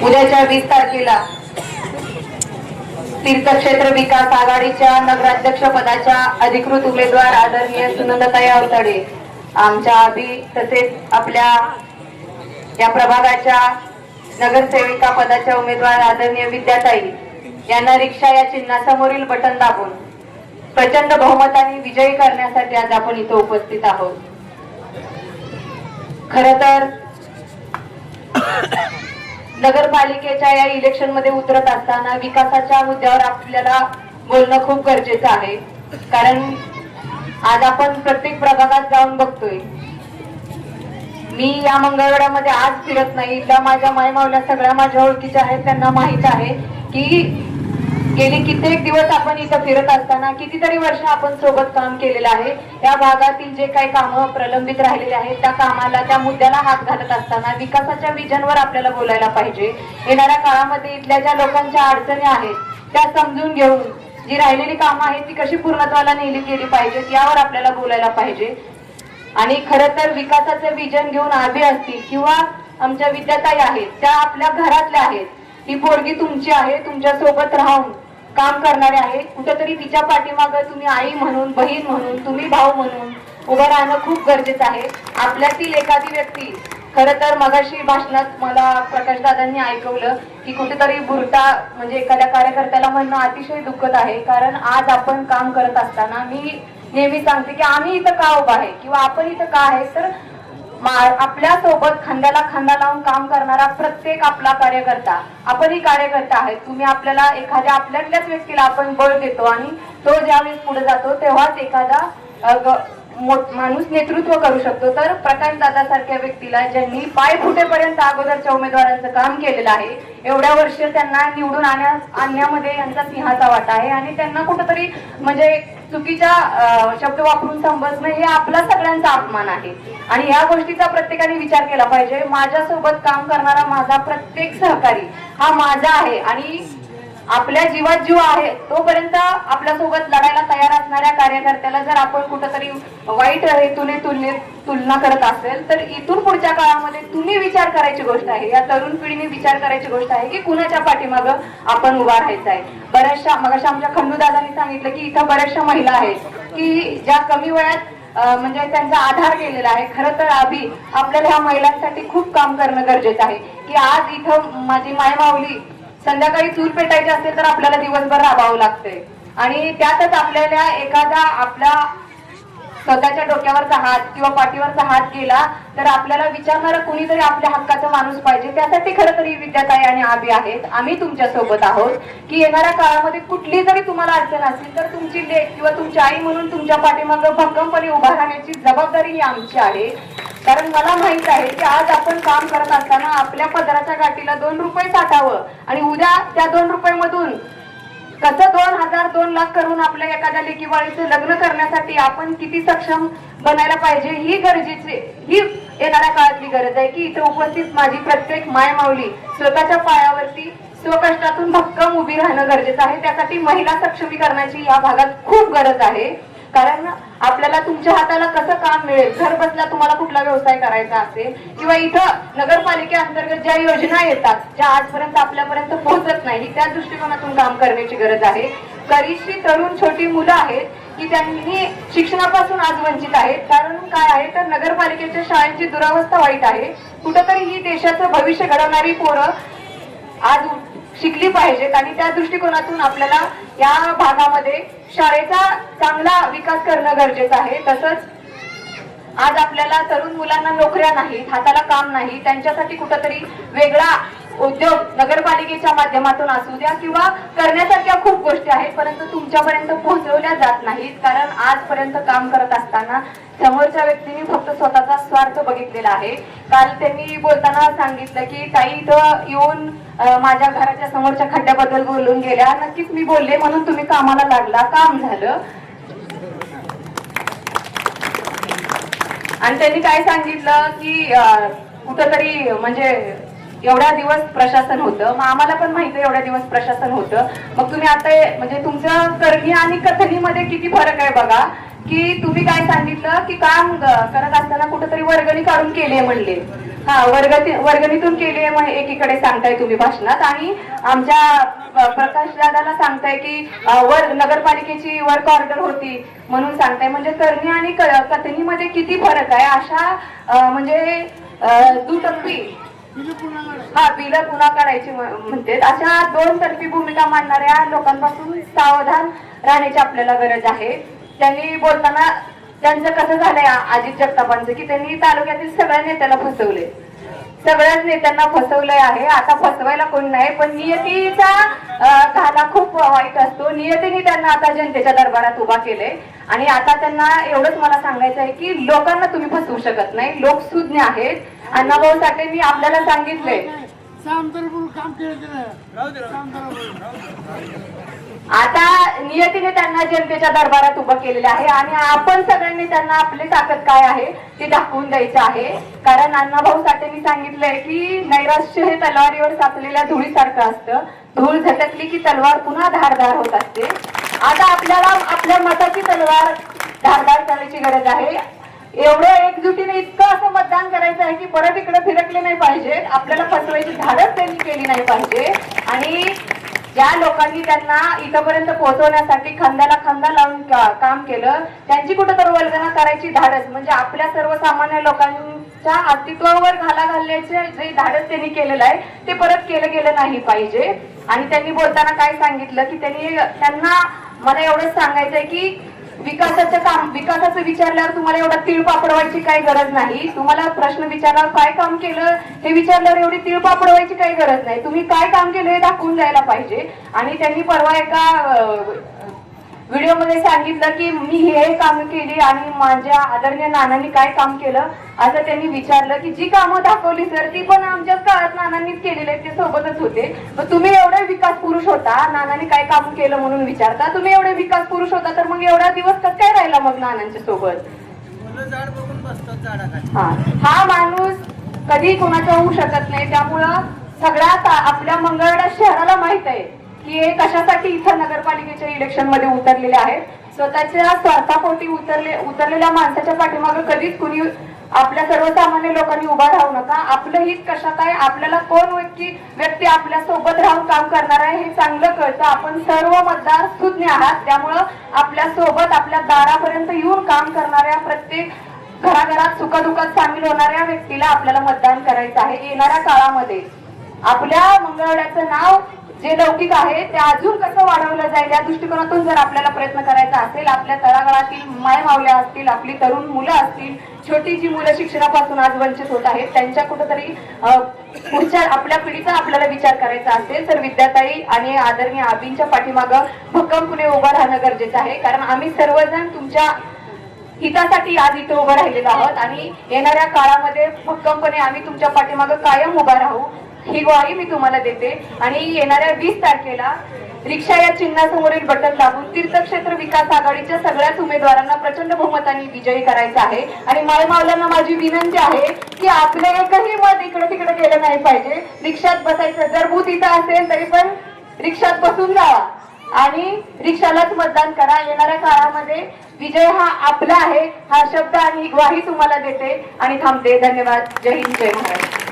उद्याच्या 20 तारखेला तीर्थक्षेत्र विकास आघाडीच्या नगराध्यक्ष पदाच्या अधिकृत उमेदवार आदरणीय सुनंदाताई अवतडे, आमच्या आभी तसेच आपल्या या प्रभागाच्या नगरसेविका पदाच्या उमेदवार आदरणीय विद्याताई यांना रिक्षा या चिन्हासमोरील बटन दाबून प्रचंड बहुमताने विजयी करण्यासाठी आज आपण इथे उपस्थित आहोत। खरं तर नगरपालिकेच्या या इलेक्शन मध्ये उतरत असताना विकासाच्या मुद्द्यावर आपल्याला बोलणं खूप गरजेचं आहे, कारण आज आपण प्रत्येक प्रभागात जाऊन बघतोय। मी या मंगळवेढ्यामध्ये आज फिरत नाही, इथल्या माझ्या मायमावल्या सगळ्या माझ्या ओळखीच्या आहेत, त्यांना माहित आहे की गेली कित्येक दिवस आपण इथं फिरत असताना कितीतरी वर्ष आपण सोबत काम केलेलं आहे। या भागातील जे काही कामं प्रलंबित राहिलेले आहेत त्या कामाला, त्या मुद्द्याला हात घालत असताना विकासाच्या विजनवर आपल्याला बोलायला पाहिजे। येणाऱ्या काळामध्ये इथल्या ज्या लोकांच्या अडचणी आहेत त्या समजून घेऊन जी राहिलेली कामं आहेत ती कशी पूर्णत्वाला नेली गेली पाहिजेत यावर आपल्याला बोलायला पाहिजे। आणि खरं तर विकासाचं विजन घेऊन आभी असतील किंवा आमच्या विद्याताई आहेत त्या आपल्या घरातल्या आहेत, ही पोरगी तुमची आहे, तुमच्या सोबत राहून काम करणारे आहे। कुठेतरी तिच्या पाठीमागे तुम्ही आई म्हणून, बहीण म्हणून, तुम्ही भाऊ म्हणून उभं राहणं खूप गरजेचं आहे। आपल्यातील एखादी व्यक्ती, खरं तर मगाशी भाषणात मला प्रकाश दादांनी ऐकवलं की कुठेतरी बुरटा म्हणजे एखाद्या कार्यकर्त्याला म्हणणं अतिशय दुःखद आहे, कारण आज आपण काम करत असताना मी नेहमी सांगते की आम्ही इथं का उभा आहे किंवा आपण इथं का आहे, तर आपल्या सोबत खांद्याला खांदा लावून काम करणारा प्रत्येक आपला कार्यकर्ता, आपणही कार्यकर्ता आहे। तुम्ही आपल्याला एखाद्या आपल्यातल्याच व्यक्तीला आपण बळ देतो आणि तो ज्यावेळेस पुढे जातो तेव्हाच एखादा माणूस नेतृत्व करू शकतो। तर प्रकाश दादा सारख्या व्यक्तीला ज्यांनी पाय फुटेपर्यंत अगोदरच्या उमेदवारांचं काम केलेलं आहे, एवढ्या वर्ष त्यांना निवडून आणण्यामध्ये यांचा सिंहाचा वाटा आहे आणि त्यांना कुठेतरी म्हणजे चुकीच्या शब्द वापरून संबोधणं हे आपला सगळ्यांचा अपमान आहे आणि या गोष्टीचा प्रत्येकाने विचार केला पाहिजे। माझ्यासोबत काम करणारा माझा प्रत्येक सहकारी हा माझा आहे आणि आपल्या जीवात जीव आहे तोपर्यंत आपल्यासोबत लढायला तयार असणाऱ्या कार्यकर्त्याला जर आपण कुठेतरी वाईट हेतूने तुलना करत असेल तर इथून पुढच्या काळामध्ये तुम्ही विचार करायची गोष्ट आहे, या तरुण पिढीने विचार करायची गोष्ट आहे की कुणाच्या पाठीमागं आपण उभा राहायचं आहे। बऱ्याचशा मगाशी आमच्या खंडू दादांनी सांगितलं की इथं बऱ्याचशा महिला आहेत की ज्या कमी वयात म्हणजे त्यांचा आधार केलेला आहे। खरं तर आभी आपल्याला ह्या महिलांसाठी खूप काम करणं गरजेचं आहे की आज इथं माझी मायमावली संध्याकाळी चूल पेटायची असेल तर आपल्याला दिवसभर राबावं लागतंय आणि त्यातच आपल्याला एखादा आपला स्वतःच्या डोक्यावरचा हात किंवा पाठीवरचा हात गेला तर आपल्याला विचारणारा कुणीतरी आपल्या हक्काचा माणूस पाहिजे। त्यासाठी खरं तरी विद्याताई आणि आभी आहेत, आम्ही तुमच्या सोबत आहोत की येणाऱ्या काळामध्ये कुठली जरी तुम्हाला अडचण असेल तर तुमची लेक किंवा तुमची आई म्हणून तुमच्या पाठीमागं भक्कमपणे उभा राहण्याची जबाबदारी ही आमची आहे। कारण मला माहित आहे की आज आपण काम करत असताना आपल्या पदराच्या गाठीला 2 रुपये साठावं आणि उद्या त्या 2 रुपयामधून कसं 2,000 2 लाख करून आपल्या एखाद्या लेकीबाळीचं लग्न करण्यासाठी आपण किती सक्षम बनायला पाहिजे ही गरजेची, ही येणाऱ्या काळातली गरज आहे की इथे उपस्थित माझी प्रत्येक मायमावली स्वतःच्या पायावरती स्वकष्टातून भक्कम उभी राहणं गरजेचं आहे। त्यासाठी महिला सक्षमीकरणाची या भागात खूप गरज आहे, कारण आपल्याला तुमच्या हाताला कसं काम मिळेल, घर बसल्या तुम्हाला कुठला व्यवसाय करायचा असेल किंवा इथं नगरपालिकेअंतर्गत ज्या योजना येतात ज्या आजपर्यंत आपल्यापर्यंत पोहोचत नाही त्या दृष्टिकोनातून काम करण्याची गरज आहे। बरीचशी तरुण छोटी मुलं आहेत की त्यांनी शिक्षणापासून आज वंचित आहेत, कारण काय आहे तर नगरपालिकेच्या शाळेची दुरावस्था वाईट आहे। कुठंतरी ही देशाचं भविष्य घडवणारी पोरं आज शिकली पाहिजेत आणि त्या दृष्टिकोनातून आपल्याला या भागामध्ये शाळेचा चांगला विकास करणं गरजेचं आहे। तसंच आज आपल्याला तरुण मुलांना नोकऱ्या नाहीत, हाताला काम नाही, त्यांच्यासाठी कुठंतरी वेगळा उद्योग नगरपालिकेच्या माध्यमातून असू द्या किंवा करण्यासारख्या खूप गोष्टी आहेत, परंतु तुमच्यापर्यंत पोहोचवल्या जात नाहीत। कारण आजपर्यंत काम करत असताना समोरच्या व्यक्तीने फक्त स्वतःचा स्वार्थ बघितलेला आहे। काल त्यांनी बोलताना सांगितलं की ताई इथं येऊन माझ्या घराच्या समोरच्या खड्ड्याबद्दल बोलून गेल्या, नक्कीच मी बोलले म्हणून तुम्ही कामाला लागला, काम झालं। आणि त्यांनी काय सांगितलं की कुठंतरी म्हणजे एवढ्या दिवस प्रशासन होतं, मग आम्हाला पण माहिती एवढ्या दिवस प्रशासन होतं, मग तुम्ही आता म्हणजे तुमचं करणी आणि कथनीमध्ये किती फरक आहे बघा की तुम्ही काय सांगितलं की काम करत असताना कुठेतरी वर्गणी काढून केले म्हणले, हा वर्गणीतून केली आहे मग एकीकडे सांगताय तुम्ही भाषणात, आणि आमच्या प्रकाश दादाला सांगताय की नगरपालिकेची वर्क ऑर्डर होती म्हणून सांगताय. म्हणजे करणी आणि कथनीमध्ये किती फरक आहे. अशा म्हणजे दुतर्फी बिलं पुन्हा काढायची म्हणते, अशा दोन तर्फी भूमिका मांडणाऱ्या लोकांपासून सावधान राहण्याची आपल्याला गरज आहे. त्यांनी बोलताना त्यांचं कसं झालंय अजित जगतापांचं की त्यांनी तालुक्यातील सगळ्या नेत्याला फसवले, सगळ्याच नेत्यांना फसवलंय आहे. आता फसवायला कोण नाही, पण नियतीचा घाला खूप वाईट असतो. नियतीने त्यांना आता जनतेच्या दरबारात उभा केलंय, आणि आता त्यांना एवढंच मला सांगायचं आहे की लोकांना तुम्ही फसवू शकत नाही. लोक सुज्ञ आहेत. अण्णाभाऊ साठेंनी आपल्याला सांगितलंय आता नियतीने त्यांना जनतेच्या दरबारात उभं केलेलं आहे, आणि आपण सगळ्यांनी त्यांना आपली ताकद काय आहे ते दाखवून द्यायचं आहे. कारण अण्णाभाऊ साठेंनी सांगितलंय की नैराश्य हे तलवारीवर साचलेल्या धुळीसारखं असतं, धूळ झटकली की तलवार पुन्हा धारदार होत असते. आता आपल्याला आपल्या मताची तलवार धारदार करण्याची गरज आहे. एवढं एकजुटीने इतकं असं मतदान करायचं आहे की परत इकडे फिरकले नाही पाहिजे, आपल्याला फसवायची धाडस त्यांनी केली नाही पाहिजे. आणि ज्या लोकांनी त्यांना इथपर्यंत पोहोचवण्यासाठी खांद्याला खांदा लावून काम केलं, त्यांची कुठेतरी वल्गना करायची धाडस, म्हणजे आपल्या सर्वसामान्य लोकांच्या अस्तित्वावर घाला घालण्याचे जे धाडस त्यांनी केलेलं आहे ते परत केलं गेलं नाही पाहिजे. आणि त्यांनी बोलताना काय सांगितलं की त्यांना मला एवढंच सांगायचंय की विकासाचं विचारल्यावर तुम्हाला एवढा तीळ पापडवायची काही गरज नाही. तुम्हाला प्रश्न विचारल्यावर काय काम केलं हे विचारल्यावर एवढी तीळ पापडवायची काही गरज नाही. तुम्ही काय काम केलं हे दाखवून द्यायला पाहिजे. आणि त्यांनी परवा एका व्हिडिओमध्ये सांगितलं की मी हे काम केली आणि माझ्या आदरणीय नानांनी काय काम केलं असं त्यांनी विचारलं की जी कामं दाखवली सर ती पण आमच्याच काळात नानांनीच केलेली आहेत, ते सोबतच होते. मग तुम्ही एवढे विकास पुरुष होता, नानांनी काय काम केलं म्हणून विचारता. तुम्ही एवढे विकास पुरुष होता तर मग एवढा दिवस कसं काय राहिला मग नानांच्या सोबत. हा माणूस कधी कोणाचा होऊ शकत नाही. त्यामुळं सगळ्यात आपल्या मंगळवेढा शहराला माहित आहे की हे कशासाठी इथं नगरपालिकेच्या इलेक्शन मध्ये उतरलेले आहेत. स्वतःच्या स्वार्थापोटी उतरलेल्या माणसाच्या पाठीमागे कधीच कुणी आपल्या सर्वसामान्य लोकांनी उभा राहू नका. आपलं हित कशात आहे, आपल्याला कोण व्यक्ती आपल्या सोबत राहून काम करणार आहे हे चांगलं कळतं. आपण सर्व मतदार सुज्ञ आहात, त्यामुळं आपल्या सोबत आपल्या दारापर्यंत येऊन काम करणाऱ्या प्रत्येक घराघरात सुखदुःखात सामील होणाऱ्या व्यक्तीला आपल्याला मतदान करायचं आहे. येणाऱ्या काळामध्ये आपल्या मंगळवेढ्याचं नाव जे लौकिक आहे ते अजून कसं वाढवलं जाईल या दृष्टिकोनातून जर आपल्याला प्रयत्न करायचा असेल, आपल्या तळागाळातील मायमावल्या असतील, आपली तरुण मुलं असतील, छोटी जी मुलं शिक्षणापासून आज वंचित होत आहेत, त्यांच्या कुठेतरी पुढच्या आपल्या पिढीचा आपल्याला विचार करायचा असेल तर विद्याताई आणि आदरणीय आबींच्या पाठीमागं भक्कमपणे उभं राहणं गरजेचं आहे. कारण आम्ही सर्वजण तुमच्या हितासाठी आज इथे उभं राहिलेलो आहोत, आणि येणाऱ्या काळामध्ये भक्कमपणे आम्ही तुमच्या पाठीमागं कायम उभा राहू ही ग्वाही मी तुम्हाला देते. आणि येणाऱ्या 20 तारखेला रिक्षा या चिन्हासमोरील बटन दाबून तीर्थक्षेत्र विकास आघाडीच्या सगळ्याच उमेदवारांना प्रचंड बहुमताने विजयी करायचं आहे. आणि मायमावल्यांना माझी विनंती आहे की आपले एकही मत इकडे तिकडे गेलं नाही पाहिजे. रिक्षात बसायचं, जर बूथ इथं असेल तरी पण रिक्षात बसून जावा आणि रिक्षालाच मतदान करा. येणाऱ्या काळामध्ये विजय हा आपला आहे हा शब्द आणि ग्वाही तुम्हाला देते आणि थांबते. धन्यवाद. जय हिंद, जय महाराष्ट्र.